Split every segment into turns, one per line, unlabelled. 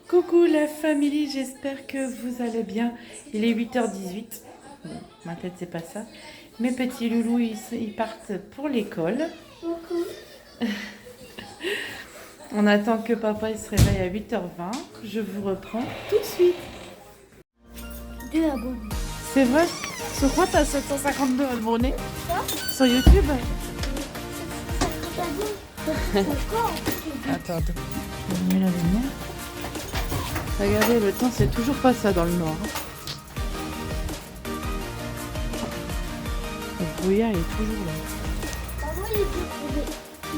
Coucou la famille, j'espère que vous allez bien. Il est 8h18. Bon, ma tête, c'est pas ça. Mes petits loulous, ils partent pour l'école.
Beaucoup.
On attend que papa il se réveille à 8h20. Je vous reprends tout de suite.
2 abonnés.
C'est vrai? Sur quoi t'as 752 abonnés?
Quoi?
Sur YouTube?
Pourquoi?
Attends, je mets la lumière. Regardez, le temps, c'est toujours pas ça dans le nord. Le brouillard, il est toujours là.
Maman, il est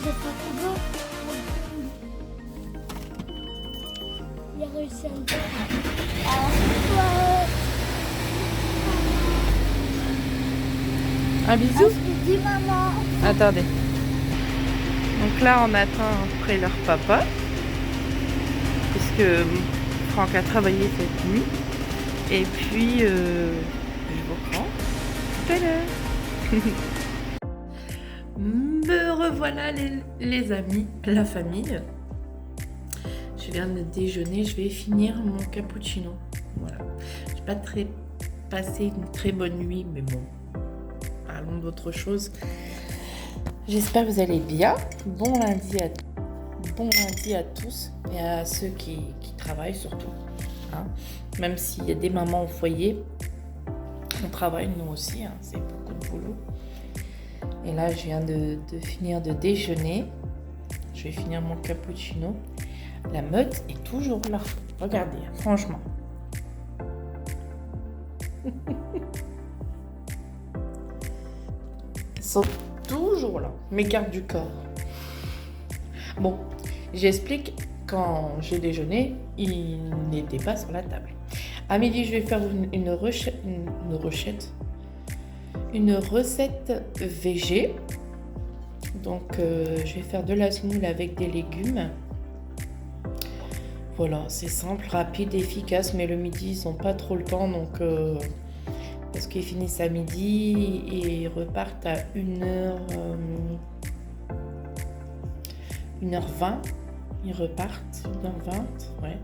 pas trop bon. Il a réussi à le faire.
Un bisou?
Dis maman.
Attendez. Donc là, on attend après leur papa. Puisque Franck a travaillé cette nuit. Et puis, je vous reprends tout à l'heure. Me revoilà les amis, la famille. Je viens de déjeuner, je vais finir mon cappuccino. Voilà. Je n'ai pas passé une très bonne nuit, mais bon, parlons d'autre chose. J'espère que vous allez bien. Bon lundi à tous et à ceux qui travaillent surtout. Hein. Même s'il y a des mamans au foyer, on travaille nous aussi, hein. C'est beaucoup de boulot. Et là, je viens de finir de déjeuner. Je vais finir mon cappuccino. La meute est toujours là. Regardez, franchement. Ils sont toujours là, mes gardes du corps. Bon, j'explique, quand j'ai déjeuné, ils n'étaient pas sur la table. À midi, je vais faire une recette végé. Donc, je vais faire de la semoule avec des légumes. Voilà, c'est simple, rapide, efficace, mais le midi, ils n'ont pas trop le temps, donc parce qu'ils finissent à midi et ils repartent à 1h20. Ils repartent, 1h20, ouais.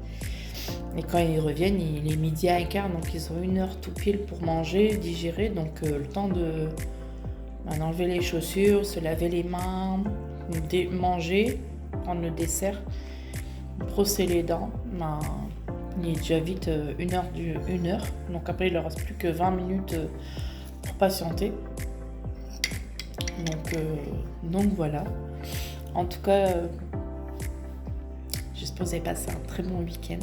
Et quand ils reviennent, il est midi à 1h15, donc ils ont 1h tout pile pour manger, digérer, donc le temps de enlever les chaussures, se laver les mains, manger, prendre le dessert, brosser les dents. Il est déjà vite 1h. Donc après, il ne leur reste plus que 20 minutes pour patienter. Donc voilà. En tout cas, j'espère que vous avez passé un très bon week-end.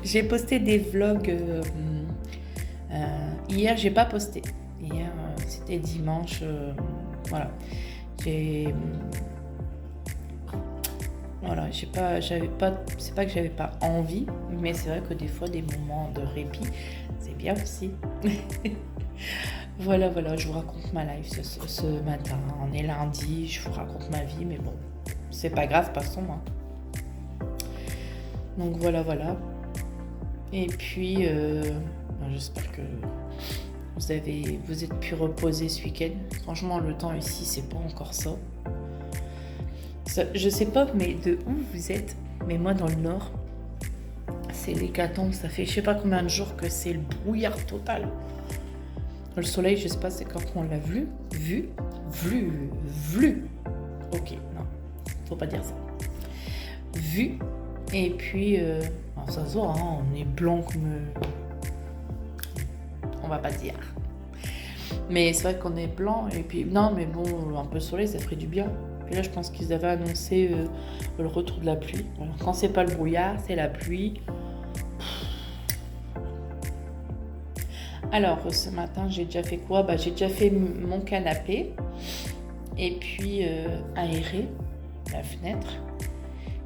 J'ai posté des vlogs. Hier, j'ai pas posté. Hier, c'était dimanche. Voilà. Voilà, c'est pas que j'avais pas envie, mais c'est vrai que des fois, des moments de répit, c'est bien aussi. Voilà, je vous raconte ma life ce matin. On est lundi, je vous raconte ma vie, mais bon, c'est pas grave, passons. Hein. Donc voilà. Et puis, j'espère que vous êtes pu reposer ce week-end. Franchement, le temps ici, c'est pas encore ça. Je sais pas, mais de où vous êtes, mais moi dans le nord, c'est l'hécatombe. Ça fait je sais pas combien de jours que c'est le brouillard total. Le soleil, je sais pas, c'est quand on l'a vu. Ok, non, faut pas dire ça. Vu, et puis, ça se voit, hein, on est blanc comme... on va pas dire. Mais c'est vrai qu'on est blanc, et puis, non, mais bon, un peu de soleil, ça ferait du bien. Puis là, je pense qu'ils avaient annoncé le retour de la pluie. Voilà. Quand c'est pas le brouillard, c'est la pluie. Alors, ce matin, j'ai déjà fait quoi? J'ai déjà fait mon canapé. Et puis, aérer la fenêtre.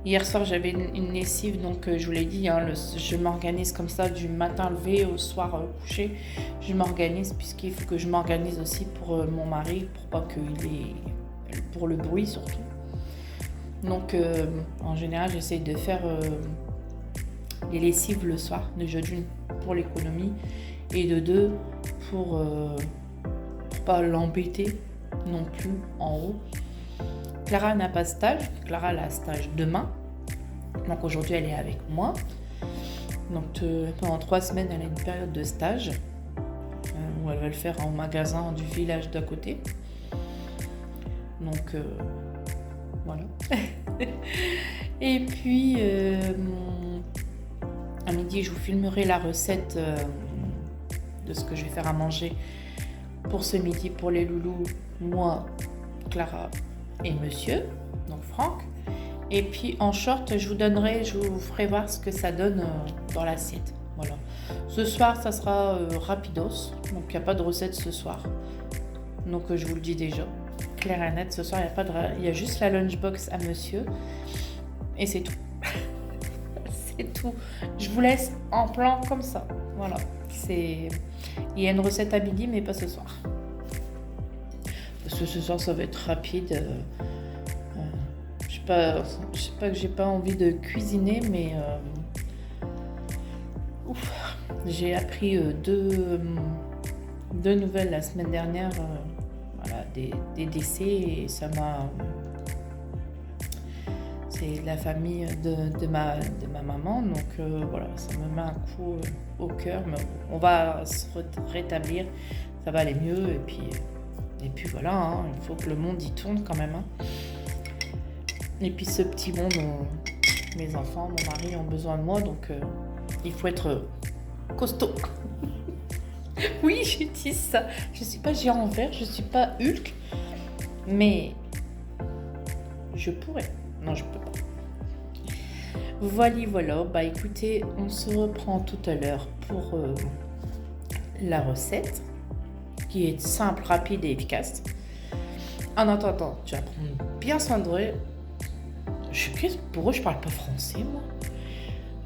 Hier soir, j'avais une lessive. Donc, je vous l'ai dit, hein, je m'organise comme ça du matin levé au soir couché. Je m'organise puisqu'il faut que je m'organise aussi pour mon mari. Pour pas qu'il ait... pour le bruit surtout. Donc en général j'essaye de faire les lessives le soir, déjà d'une pour l'économie et de deux pour pas l'embêter non plus en haut. Clara n'a pas stage, Clara a stage demain Donc aujourd'hui, elle est avec moi. Donc pendant 3 semaines, elle a une période de stage où elle va le faire en magasin du village d'à côté. Donc voilà. Et puis à midi, je vous filmerai la recette de ce que je vais faire à manger pour ce midi pour les loulous, moi, Clara et monsieur, donc Franck. Et puis en short, je vous ferai voir ce que ça donne dans l'assiette. Voilà. Ce soir, ça sera rapidos, donc il n'y a pas de recette ce soir. Donc je vous le dis déjà, clair et net, ce soir il y a juste la lunchbox à monsieur et c'est tout. C'est tout. Je vous laisse en plan comme ça. Voilà. Il y a une recette à midi, mais pas ce soir. Parce que ce soir, ça va être rapide. Je sais pas que j'ai pas envie de cuisiner, mais j'ai appris deux nouvelles la semaine dernière. Voilà, des décès et ça m'a. C'est la famille de ma maman, donc voilà, ça me met un coup au cœur, mais on va se rétablir, ça va aller mieux, et puis voilà, hein, il faut que le monde y tourne quand même. Hein. Et puis ce petit monde, mes enfants, mon mari ont besoin de moi, donc il faut être costaud. Oui, je dis ça, je suis pas géant en verre, je suis pas Hulk, mais je pourrais. Non, je peux pas. Voilà. Bah écoutez, on se reprend tout à l'heure pour la recette, qui est simple, rapide et efficace. En attendant, tu vas prendre bien soin de toi. Pour eux, je parle pas français, moi.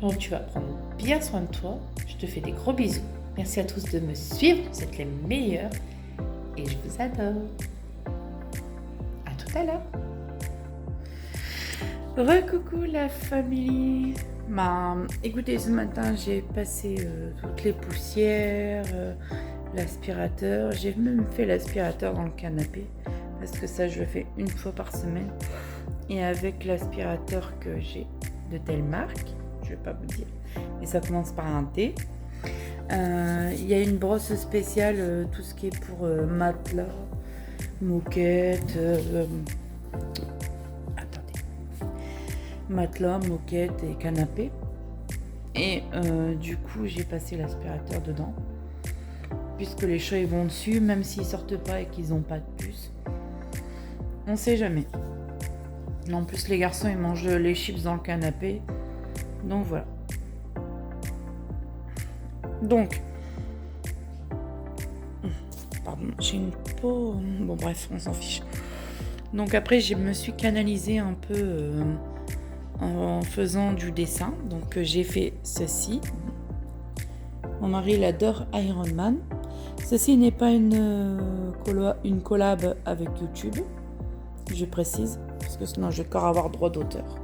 Donc tu vas prendre bien soin de toi. Je te fais des gros bisous. Merci à tous de me suivre. Vous êtes les meilleurs. Et je vous adore. À tout à l'heure. Recoucou la famille. Écoutez, ce matin j'ai passé toutes les poussières, l'aspirateur. J'ai même fait l'aspirateur dans le canapé parce que ça je le fais une fois par semaine. Et avec l'aspirateur que j'ai de telle marque, je vais pas vous dire, mais ça commence par un D. Il y a une brosse spéciale, tout ce qui est pour matelas, moquette. Matelas, moquette et canapé. Et du coup, j'ai passé l'aspirateur dedans. Puisque les chats ils vont dessus, même s'ils sortent pas et qu'ils n'ont pas de puce. On sait jamais. En plus, les garçons ils mangent les chips dans le canapé. Donc voilà. Donc. Pardon, j'ai une peau. Bon, bref, on s'en fiche. Donc après, je me suis canalisée un peu. En faisant du dessin. Donc j'ai fait ceci. Mon mari il adore Iron Man. Ceci n'est pas une collab avec YouTube. Je précise. Parce que sinon je vais encore avoir droit d'auteur.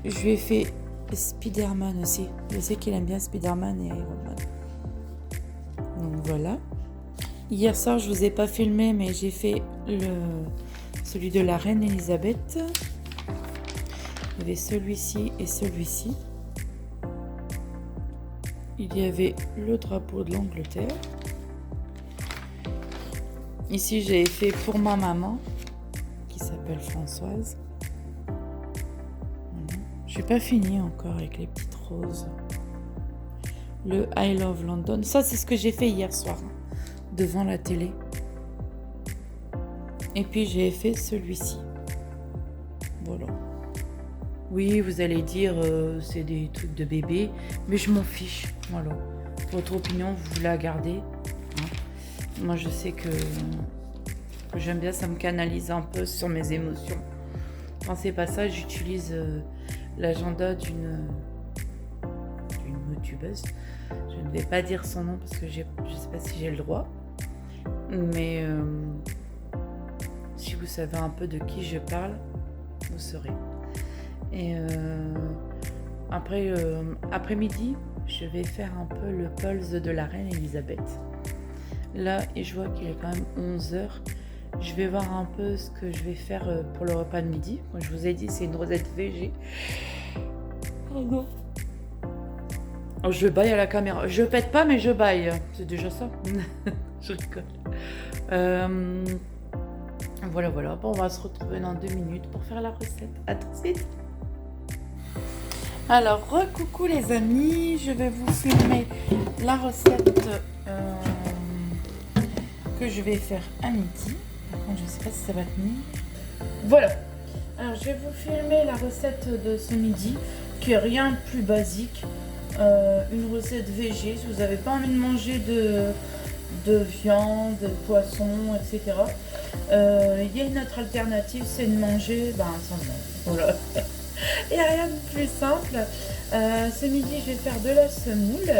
Je lui ai fait Spider-Man aussi. Je sais qu'il aime bien Spider-Man et Iron Man. Donc voilà. Hier soir je vous ai pas filmé mais j'ai fait celui de la reine Elisabeth. Il y avait celui-ci et celui-ci. Il y avait le drapeau de l'Angleterre. Ici, j'ai fait pour ma maman, qui s'appelle Françoise. Je n'ai pas fini encore avec les petites roses. Le I Love London. Ça, c'est ce que j'ai fait hier soir, devant la télé. Et puis, j'ai fait celui-ci. Voilà. Oui, vous allez dire, c'est des trucs de bébé, mais je m'en fiche. Voilà. Votre opinion, vous la gardez. Hein. Moi, je sais que j'aime bien, ça me canalise un peu sur mes émotions. Quand c'est pas ça, j'utilise l'agenda d'une youtubeuse. Je ne vais pas dire son nom parce que je ne sais pas si j'ai le droit. Mais si vous savez un peu de qui je parle, vous saurez. Et après-midi, je vais faire un peu le pulse de la reine Elisabeth. Là, et je vois qu'il est quand même 11h.
Je vais voir un peu ce que je vais faire pour le repas de midi. Comme je vous ai dit, c'est une rosette végé. Oh non. Oh, je baille à la caméra. Je pète pas, mais je baille. C'est déjà ça. Je rigole. Voilà, voilà. Bon, on va se retrouver dans 2 minutes pour faire la recette. À tout de suite. Alors, recoucou les amis. Je vais vous filmer la recette que je vais faire à midi. Par contre, je ne sais pas si ça va tenir. Voilà. Alors, je vais vous filmer la recette de ce midi, qui est rien de plus basique. Une recette végé. Si vous n'avez pas envie de manger de viande, de poisson, etc. Il y a une autre alternative, c'est de manger sans viande. Voilà. Il n'y a rien de plus simple. Ce midi, je vais faire de la semoule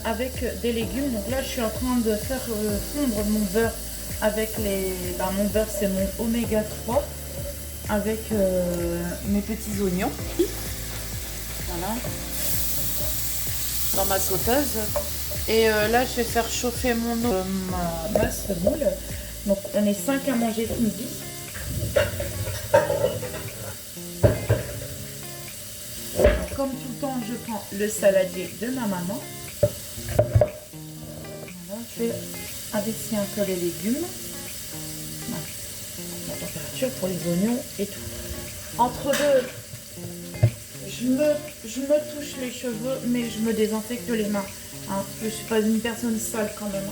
avec des légumes. Donc là, je suis en train de faire fondre mon beurre avec mon beurre, c'est mon oméga 3 avec mes petits oignons. Voilà. Dans ma sauteuse. Et là, je vais faire chauffer ma semoule. Donc, on est 5 à manger ce midi. Comme tout le temps, je prends le saladier de ma maman. Voilà, je vais abaisser un peu les légumes. La température pour les oignons et tout. Entre deux, je me touche les cheveux, mais je me désinfecte les mains. Hein, je ne suis pas une personne sale quand même.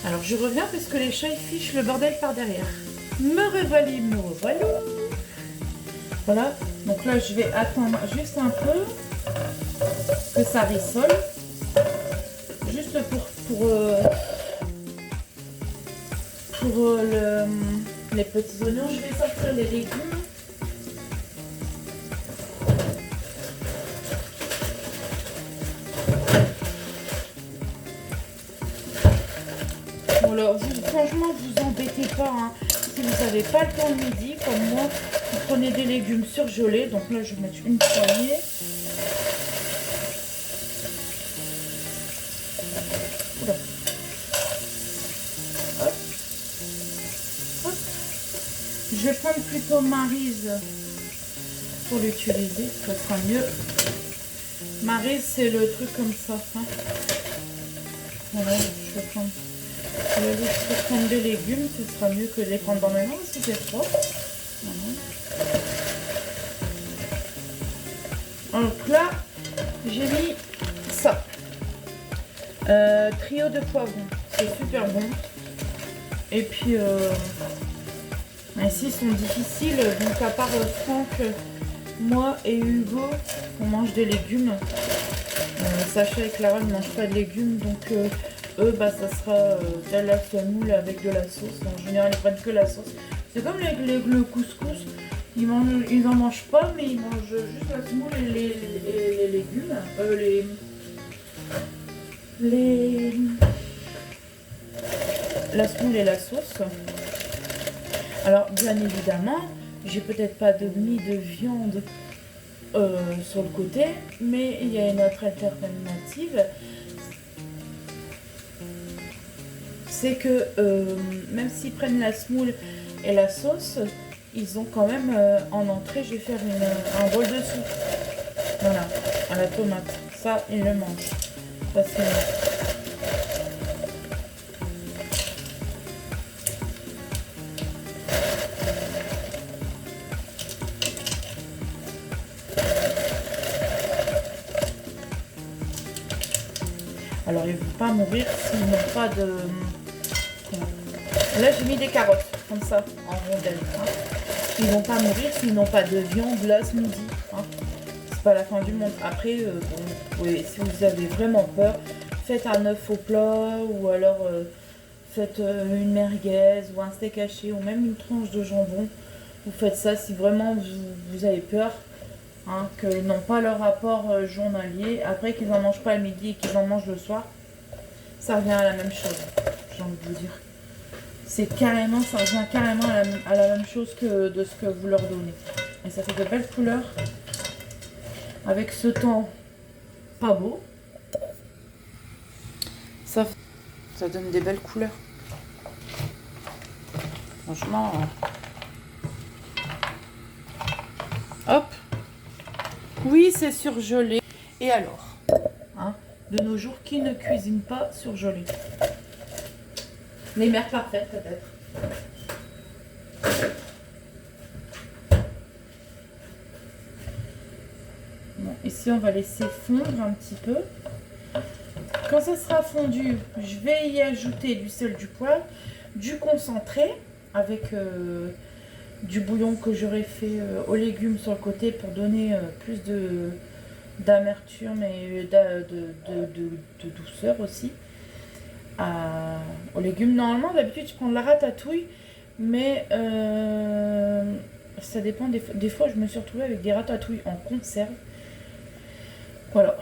Alors je reviens parce que les chats ils fichent le bordel par derrière. Me revoilà, me revoilà. Voilà, donc là je vais attendre juste un peu que ça rissole. Juste pour les petits oignons, je vais sortir les légumes. Voilà, franchement, vous embêtez pas. Hein. Si vous n'avez pas le temps le midi, comme moi, vous prenez des légumes surgelés. Donc là, je vais mettre une poignée. Oula. Hop. Hop. Je vais prendre plutôt Maryse pour l'utiliser. Ça sera mieux. Maryse, c'est le truc comme ça. Hein. Voilà, je vais prendre... Je vais prendre des légumes, ce sera mieux que de les prendre dans mes mains si c'est trop. Voilà. Donc là, j'ai mis ça. Trio de poivrons, c'est super bon. Et puis, ici, ils sont difficiles. Donc à part Franck, moi et Hugo, on mange des légumes. Sacha et Clara ne mangent pas de légumes, donc... eux, ça sera de la semoule avec de la sauce. En général, ils prennent que la sauce. C'est comme le couscous. Ils en mangent pas, mais ils mangent juste la semoule et les légumes. La semoule et la sauce. Alors, bien évidemment, j'ai peut-être pas mis de viande sur le côté, mais il y a une autre alternative. C'est que même s'ils prennent la semoule et la sauce, ils ont quand même en entrée, je vais faire un bol de soupe. Voilà, à la tomate. Ça, ils le mangent facilement. Alors, ils ne vont pas mourir s'ils n'ont pas de... Là, j'ai mis des carottes, comme ça, en rondelles. Hein. Ils ne vont pas mourir s'ils n'ont pas de viande là ce midi. Hein. C'est pas la fin du monde. Après, si vous avez vraiment peur, faites un œuf au plat ou alors faites une merguez ou un steak haché ou même une tranche de jambon. Vous faites ça si vraiment vous avez peur. Hein, qu'ils n'ont pas leur rapport journalier, après qu'ils n'en mangent pas le midi et qu'ils en mangent le soir, ça revient à la même chose, j'ai envie de vous dire. Ça revient carrément à la même chose que de ce que vous leur donnez. Et ça fait de belles couleurs, avec ce temps pas beau. Ça fait... Ça donne des belles couleurs. Franchement. Hop. Oui, c'est surgelé. Et alors, hein, de nos jours, qui ne cuisine pas surgelé? Les mères parfaites, peut-être. Bon, ici, on va laisser fondre un petit peu. Quand ça sera fondu, je vais y ajouter du sel, du poivre, du concentré avec du bouillon que j'aurais fait aux légumes sur le côté pour donner plus d'amertume et de douceur aussi aux légumes. Normalement, d'habitude, je prends de la ratatouille, mais ça dépend. Des fois, je me suis retrouvée avec des ratatouilles en conserve. Voilà.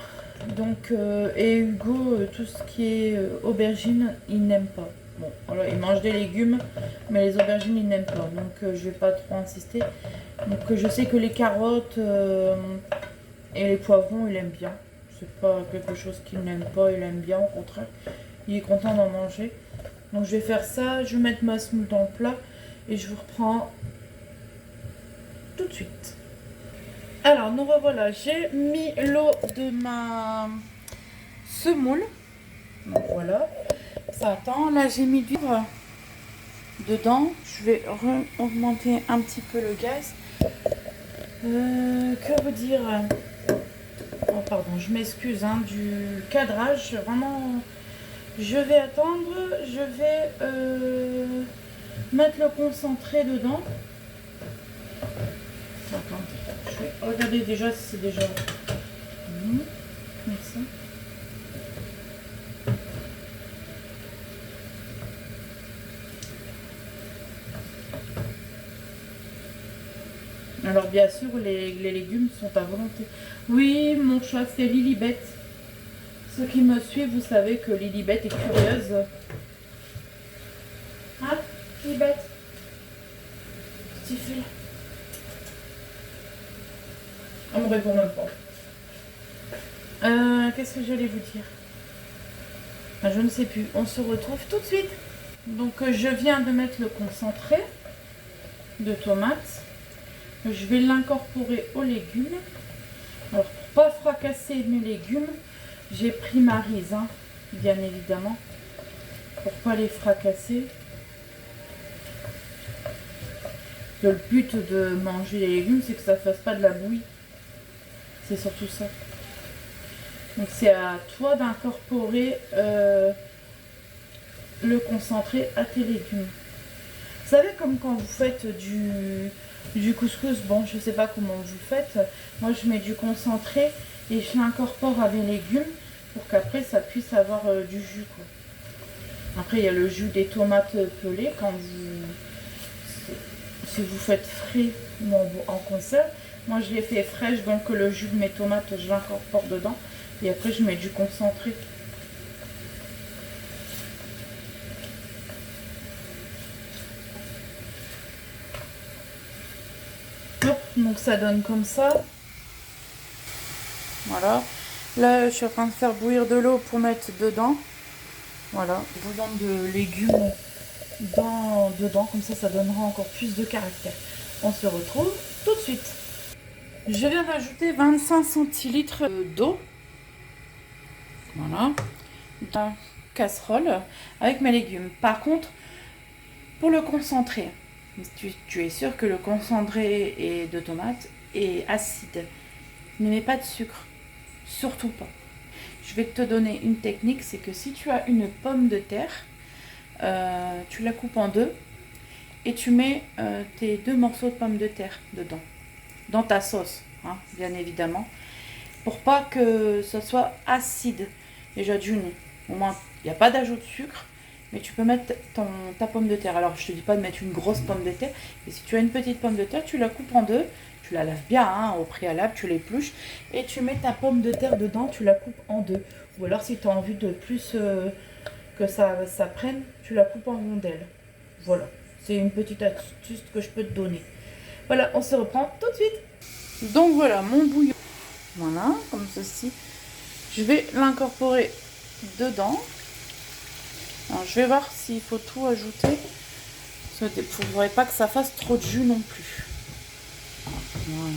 Donc, et Hugo, tout ce qui est aubergine, il n'aime pas. Bon, voilà, il mange des légumes, mais les aubergines, il n'aime pas. Donc, je vais pas trop insister. Donc, je sais que les carottes et les poivrons, il aime bien. C'est pas quelque chose qu'il n'aime pas, il aime bien, au contraire. Il est content d'en manger. Donc, je vais faire ça. Je vais mettre ma semoule dans le plat et je vous reprends tout de suite. Alors, nous revoilà. J'ai mis l'eau de ma semoule. Donc, voilà. Ça attend. Là, j'ai mis du beurre dedans. Je vais augmenter un petit peu le gaz. Que vous dire? Oh, pardon, je m'excuse du cadrage. Vraiment, je vais attendre. Je vais mettre le concentré dedans. Attendez. Je vais regarder déjà si c'est déjà merci. Alors bien sûr, les légumes sont à volonté. Oui, mon chat, c'est Lilibet. Ceux qui me suivent, vous savez que Lilibet est curieuse. Hein, Lilibet? Qu'est-ce que tu fais là? On me répond même pas. Qu'est-ce que j'allais vous dire? Je ne sais plus. On se retrouve tout de suite. Donc, je viens de mettre le concentré de tomates. Je vais l'incorporer aux légumes. Alors, pour pas fracasser mes légumes, j'ai pris ma raisin, bien évidemment, pour pas les fracasser. Le but de manger les légumes, c'est que ça fasse pas de la bouillie. C'est surtout ça. Donc c'est à toi d'incorporer le concentré à tes légumes. Vous savez, comme quand vous faites du couscous, bon, je sais pas comment vous faites. Moi, je mets du concentré et je l'incorpore à mes légumes pour qu'après, ça puisse avoir du jus, quoi. Après, il y a le jus des tomates pelées quand si vous faites frais ou en conserve. Moi, je l'ai fait fraîche, donc le jus de mes tomates, je l'incorpore dedans. Et après, je mets du concentré. Hop, donc ça donne comme ça. Voilà. Là, je suis en train de faire bouillir de l'eau pour mettre dedans. Voilà, bouillon de légumes dedans. Comme ça, ça donnera encore plus de caractère. On se retrouve tout de suite. Je viens d'ajouter 25 centilitres d'eau. Voilà. Dans la casserole avec mes légumes. Par contre, pour le concentré, tu es sûr que le concentré de tomate est acide. Ne mets pas de sucre. Surtout pas. Je vais te donner une technique, c'est que si tu as une pomme de terre, tu la coupes en deux et tu mets tes 2 morceaux de pommes de terre dedans. Dans ta sauce, hein, bien évidemment, pour pas que ce soit acide déjà d'une. Au moins, il n'y a pas d'ajout de sucre, mais tu peux mettre ta pomme de terre. Alors, je te dis pas de mettre une grosse pomme de terre, mais si tu as une petite pomme de terre, tu la coupes en deux, tu la laves bien hein, au préalable, tu l'épluches, et tu mets ta pomme de terre dedans, tu la coupes en deux. Ou alors, si tu as envie de plus que ça prenne, tu la coupes en rondelles. Voilà, c'est une petite astuce que je peux te donner. Voilà, on se reprend tout de suite. Donc voilà, mon bouillon. Voilà, comme ceci. Je vais l'incorporer dedans. Alors, je vais voir s'il faut tout ajouter. Parce que il ne faudrait pas que ça fasse trop de jus non plus. Voilà.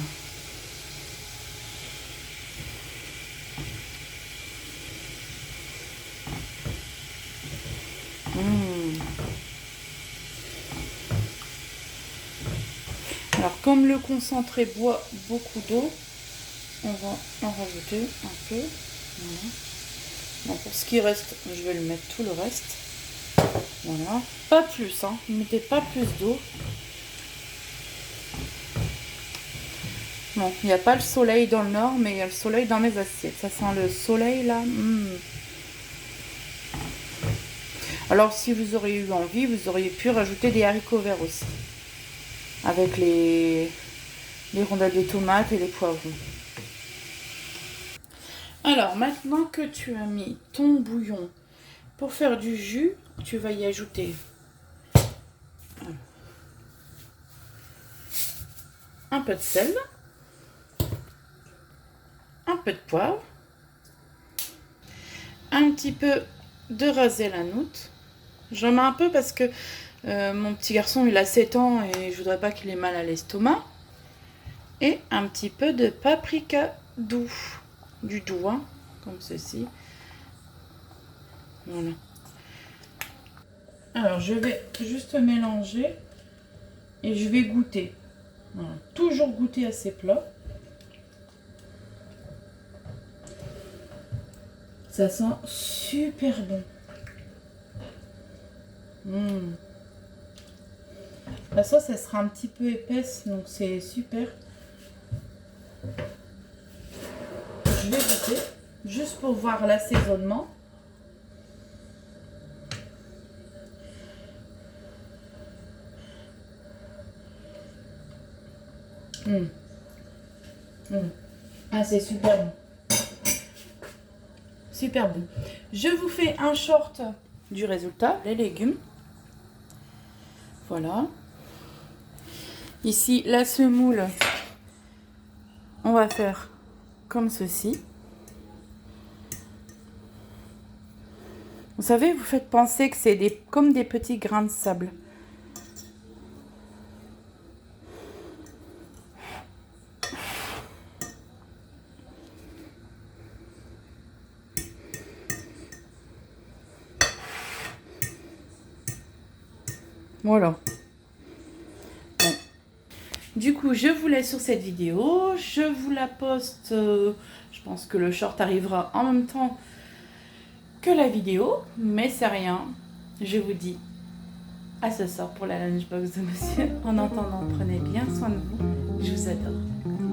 Alors comme le concentré boit beaucoup d'eau, on va en rajouter un peu. Voilà. Bon, pour ce qui reste, je vais le mettre tout le reste. Voilà. Pas plus, hein. Ne mettez pas plus d'eau. Bon, il n'y a pas le soleil dans le nord, mais il y a le soleil dans mes assiettes. Ça sent le soleil là. Alors si vous auriez eu envie, vous auriez pu rajouter des haricots verts aussi. Avec les rondelles de tomates et les poivrons. Alors maintenant que tu as mis ton bouillon pour faire du jus, tu vas y ajouter un peu de sel, un peu de poivre, un petit peu de rasé à la noute. J'en mets un peu parce que mon petit garçon il a 7 ans et je voudrais pas qu'il ait mal à l'estomac. Et un petit peu de paprika doux, du doux, hein, comme ceci. Voilà. Alors je vais juste mélanger et je vais goûter. Voilà. Toujours goûter à ces plats. Ça sent super bon. La sauce, elle sera un petit peu épaisse, donc c'est super. Je vais goûter, juste pour voir l'assaisonnement. Ah, c'est super bon. Super bon. Je vous fais un short du résultat, les légumes. Voilà. Ici, la semoule, on va faire comme ceci. Vous savez, vous faites penser que c'est comme des petits grains de sable. Voilà. Bon. Du coup, je vous laisse sur cette vidéo. Je vous la poste. Je pense que le short arrivera en même temps que la vidéo. Mais c'est rien. Je vous dis à ce soir pour la lunchbox de monsieur. En attendant, prenez bien soin de vous. Je vous adore.